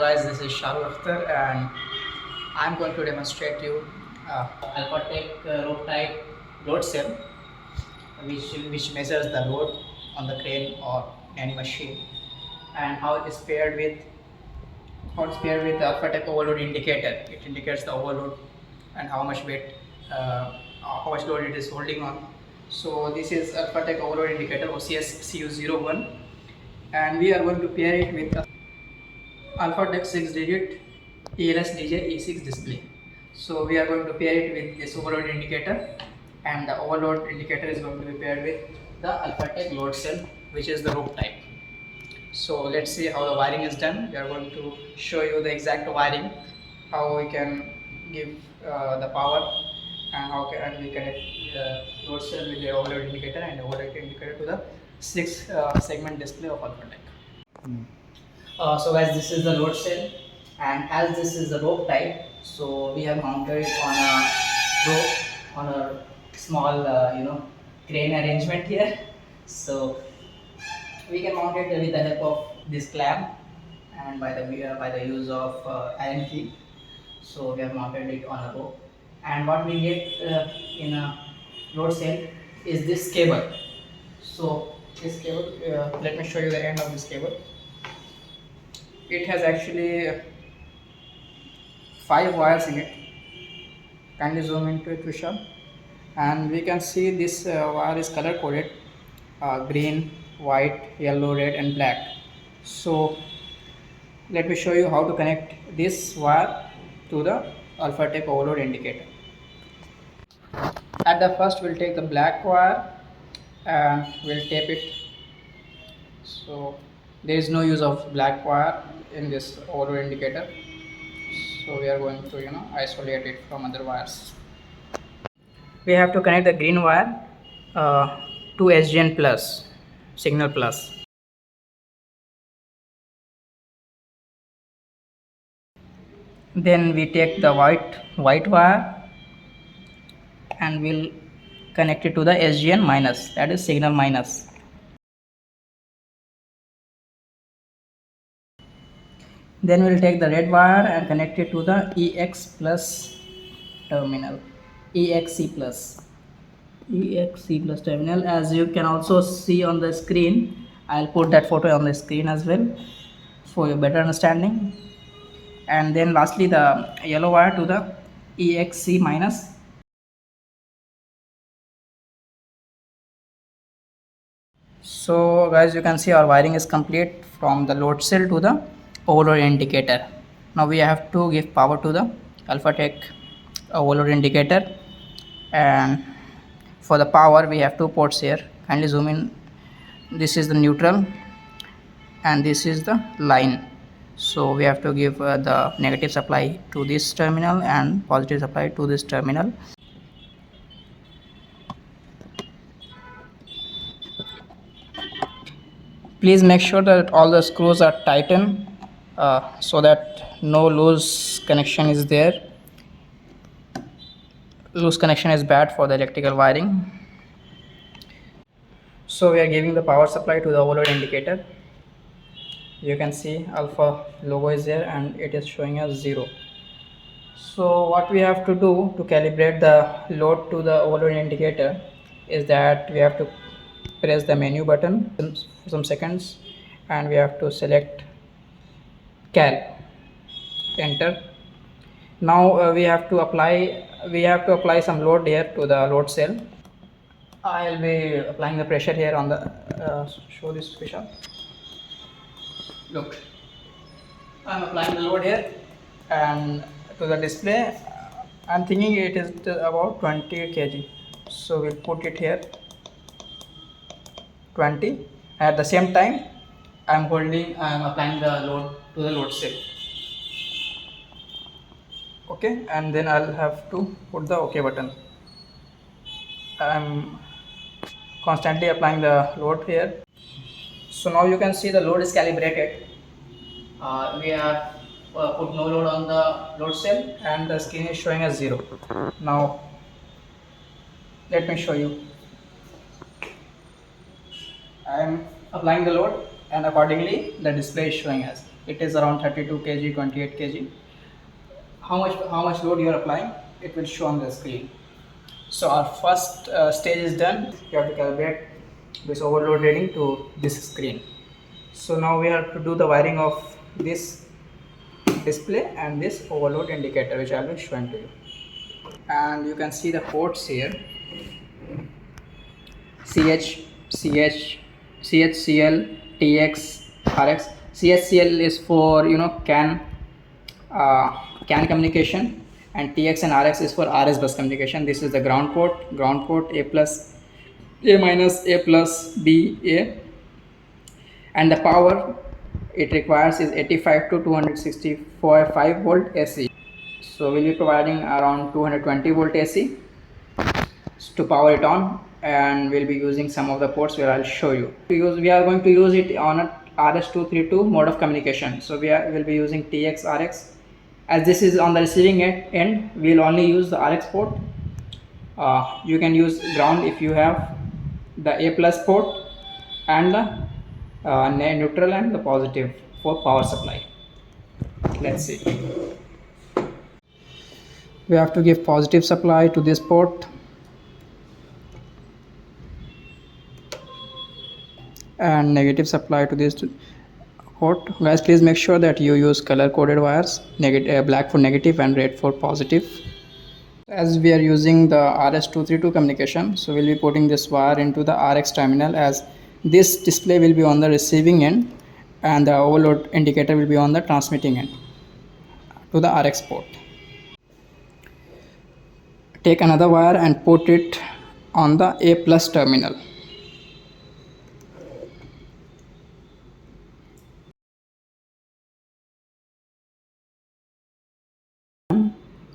guys, this is Shahrukh and I'm going to demonstrate you ELFATEK rope type load cell which measures the load on the crane or any machine, and how it is paired with the ELFATEK overload indicator. It indicates the overload and how much weight, how much load it is holding on. So this is ELFATEK overload indicator OCS CU01, and we are going to pair it with ELFATEK 6-digit ELS DJE6 display. So we are going to pair it with this overload indicator, and the overload indicator is going to be paired with the ELFATEK load cell, which is the rope type. So let's see how the wiring is done. We are going to show you the exact wiring, how we can give the power, and how can we connect the load cell with the overload indicator and the overload indicator to the 6 segment display of ELFATEK. So guys, this is the load cell, and as this is the rope type, so we have mounted it on a rope, on a small crane arrangement here. So we can mount it with the help of this clamp and by the use of Allen key. So we have mounted it on a rope, and what we get in a load cell is this cable. So this cable, let me show you the end of this cable. It has actually 5 wires in it. Kindly zoom into it, Vishal. And we can see this wire is color coded: green, white, yellow, red, and black. So let me show you how to connect this wire to the ELFATEK overload indicator. At the first, we'll take the black wire and we'll tape it. So there is no use of black wire in this overload indicator, so we are going to isolate it from other wires. We have to connect the green wire to SGN plus, signal plus. Then we take the white wire and we'll connect it to the SGN minus, that is signal minus. Then we'll take the red wire and connect it to the EX plus terminal, EXC plus terminal. As you can also see on the screen, I'll put that photo on the screen as well for your better understanding. And then lastly, the yellow wire to the EXC minus. So guys, you can see our wiring is complete from the load cell to the overload indicator. Now we have to give power to the ELFATEK overload indicator, and for the power we have 2 ports here. Kindly zoom in. This is the neutral and this is the line. So we have to give the negative supply to this terminal and positive supply to this terminal. Please make sure that all the screws are tightened so that no loose connection is there. Loose connection is bad for the electrical wiring. So we are giving the power supply to the overload indicator. You can see alpha logo is there and it is showing us 0. So what we have to do to calibrate the load to the overload indicator is that we have to press the menu button for some seconds and we have to select cal, enter. Now we have to apply some load here to the load cell. I'll be applying the pressure here on the show this, Vishal. Look, I'm applying the load here and to the display. I'm thinking it is about 20 kg, so we'll put it here 20. At the same time I'm applying the load to the load cell. Okay, and then I'll have to put the OK button. I'm constantly applying the load here. So now you can see the load is calibrated. We have put no load on the load cell and the screen is showing as 0. Now let me show you. I am applying the load and accordingly the display is showing as. it is around 32 kg, 28 kg. How much load you are applying, it will show on the screen. So our first stage is done. You have to calibrate this overload reading to this screen. So now we have to do the wiring of this display and this overload indicator, which I will be showing to you. And you can see the ports here: CH, CH, CHCL, TX, RX. CHCL is for CAN communication, and TX and RX is for RS bus communication. This is the ground port, A plus, A minus, A plus, B, A, and the power it requires is 85 to 265 volt AC. So we'll be providing around 220 volt AC to power it on, and we'll be using some of the ports where I'll show you. We are going to use it on a RS232 mode of communication. So will be using TX, RX. As this is on the receiving end, we'll only use the RX port. You can use ground if you have the A plus port, and the neutral and the positive for power supply. Let's see. We have to give positive supply to this port, and negative supply to this port. Guys, please make sure that you use color coded wires, black for negative and red for positive. As we are using the RS232 communication, so we'll be putting this wire into the RX terminal, as this display will be on the receiving end and the overload indicator will be on the transmitting end to the RX port. Take another wire and put it on the A plus terminal.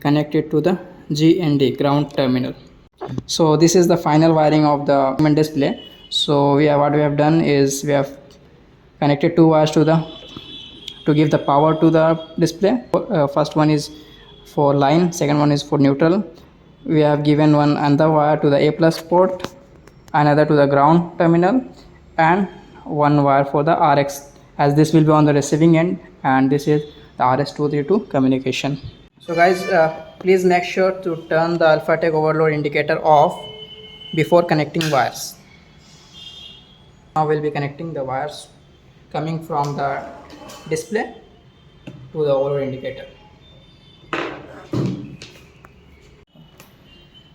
Connect it to the GND, ground terminal. So this is the final wiring of the display. So what we have done is we have connected two wires to give the power to the display. First one is for line, second one is for neutral. We have given one another wire to the A plus port, another to the ground terminal, and one wire for the RX, as this will be on the receiving end, and this is the RS232 communication. So guys, please make sure to turn the ELFATEK overload indicator off before connecting wires. Now we'll be connecting the wires coming from the display to the overload indicator.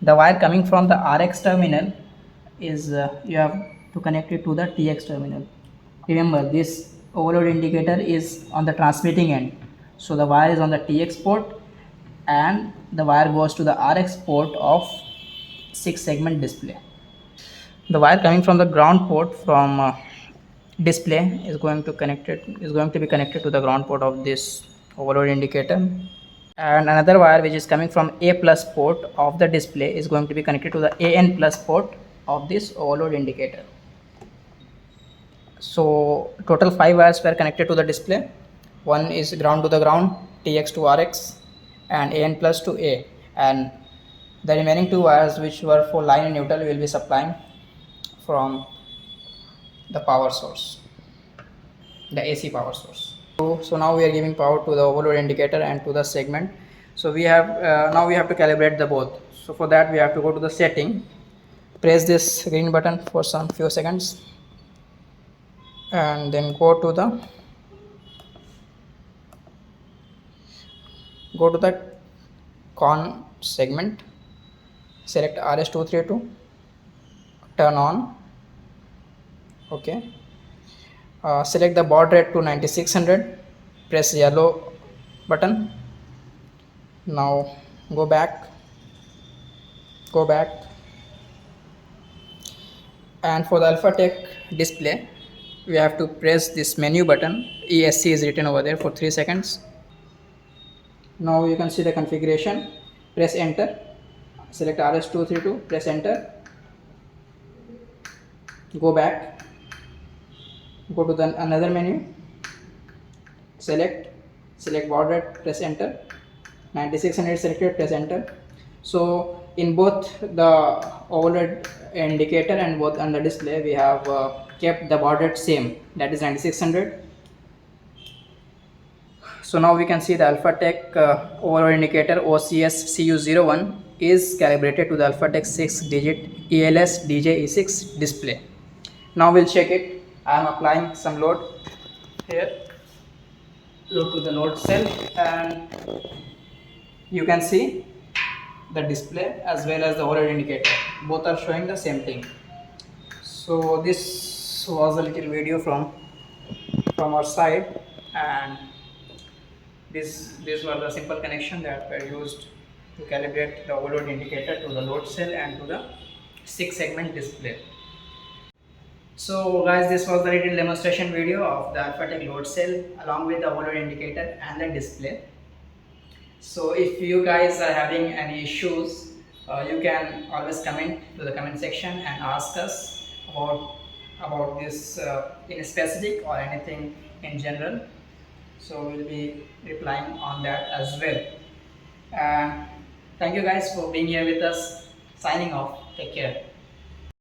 The wire coming from the RX terminal is you have to connect it to the TX terminal. Remember, this overload indicator is on the transmitting end, so the wire is on the TX port and the wire goes to the RX port of 6-segment display. The wire coming from the ground port from display is going to be connected to the ground port of this overload indicator, and another wire which is coming from A plus port of the display is going to be connected to the AN plus port of this overload indicator. So total 5 wires were connected to the display. One is ground to the ground, TX to RX, and AN plus to A, and the remaining 2 wires which were for line and neutral will be supplying from the power source, the AC power source. So now we are giving power to the overload indicator and to the segment. So we have now we have to calibrate the both. So for that we have to go to the setting, press this green button for some few seconds, and then go to the con segment, select RS232, turn on. Okay, select the baud rate to 9600, press yellow button. Now go back, and for the ELFATEK display we have to press this menu button. ESC is written over there for 3 seconds. Now you can see the configuration. Press enter, select RS232, press enter, go back, go to the another menu, select baud rate, press enter, 9600 selected, press enter. So in both the overload indicator and both on the display we have kept the baud rate same, that is 9600. So now we can see the ELFATEK overall indicator OCS CU01 is calibrated to the ELFATEK 6-digit ELS DJE6 display. Now we'll check it. I am applying some load here, load to the load cell, and you can see the display as well as the overall indicator. Both are showing the same thing. So this was a little video from our side, and these were the simple connection that were used to calibrate the overload indicator to the load cell and to the 6-segment display. So guys, this was the little demonstration video of the ELFATEK load cell along with the overload indicator and the display. So if you guys are having any issues, you can always comment to the comment section and ask us about this in specific or anything in general. So we'll be replying on that as well. Thank you guys for being here with us. Signing off. Take care.